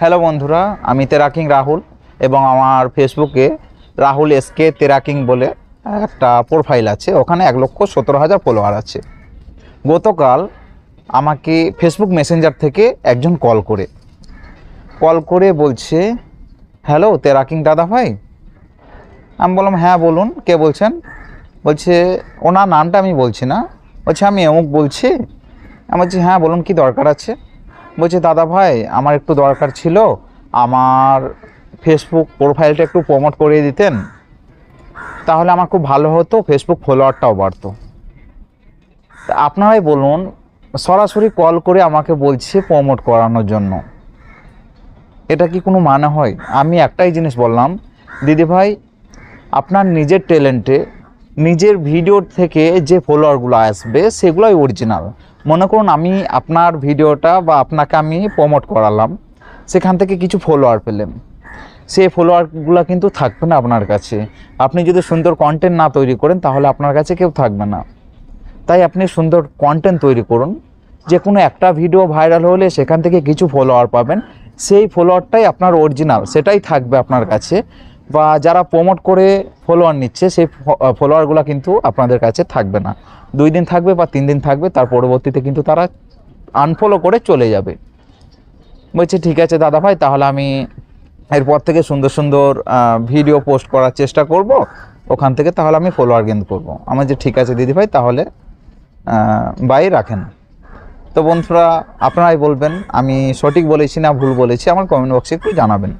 Hello বন্ধুরা, আমি তেরাকিং রাহুল এবং আমার ফেসবুকে রাহুল এসকে তেরাকিং বলে একটা প্রোফাইল আছে। ওখানে 1,17,000 ফলোয়ার আছে। গতকাল আমাকে ফেসবুক মেসেঞ্জার থেকে একজন কল করে বলছে, হ্যালো তেরাকিং দাদা ভাই। আমি বললাম হ্যাঁ বলুন, কে বলছেন? বলছে, ওনার নামটা আমি বলছি না, বলছে আমি অমুক বলছি। আমি বলছি হ্যাঁ বলুন, কি দরকার আছে? বলছে দাদা ভাই, আমার একটু দরকার ছিল, আমার ফেসবুক প্রোফাইলটা একটু প্রমোট করিয়ে দিতেন, তাহলে আমার খুব ভালো হতো, ফেসবুক ফলোয়ারটাও বাড়তো। তা আপনারাই বলুন, সরাসরি কল করে আমাকে বলছে প্রমোট করানোর জন্য, এটা কি কোনো মানে হয়? আমি একটাই জিনিস বললাম, দিদি ভাই আপনার নিজের ট্যালেন্টে, নিজের ভিডিওর থেকে যে ফলোয়ারগুলো আসবে সেগুলোই অরিজিনাল। মনে করুন আমি আপনার ভিডিওটা বা আপনাকে আমি প্রমোট করালাম, সেখান থেকে কিছু ফলোয়ার পেলেন, সেই ফলোয়ারগুলো কিন্তু থাকবে না আপনার কাছে। আপনি যদি সুন্দর কন্টেন্ট না তৈরি করেন তাহলে আপনার কাছে কেউ থাকবে না। তাই আপনি সুন্দর কন্টেন্ট তৈরি করুন, যে কোনো একটা ভিডিও ভাইরাল হলে সেখান থেকে কিছু ফলোয়ার পাবেন, সেই ফলোয়ারটাই আপনার অরিজিনাল, সেটাই থাকবে আপনার কাছে। বা যারা প্রমোট করে ফলোয়ার নিচ্ছে সেই ফলোয়ারগুলো কিন্তু আপনাদের কাছে থাকবে না। 2 দিন থাকবে বা 3 দিন থাকবে, তার পরবর্তীতে কিন্তু তারা আনফলো করে চলে যাবে। বলছে ঠিক আছে দাদা ভাই, তাহলে আমি এরপর থেকে সুন্দর সুন্দর ভিডিও পোস্ট করার চেষ্টা করব, ওখান থেকে তাহলে আমি ফলোয়ার গেইন করব। আমার যে ঠিক আছে দিদি ভাই, তাহলে বাই, রাখেন। তো বন্ধুরা, আপনারাই বলবেন আমি সঠিক বলেছি না ভুল বলেছি, আমার কমেন্ট বক্সে একটু জানাবেন।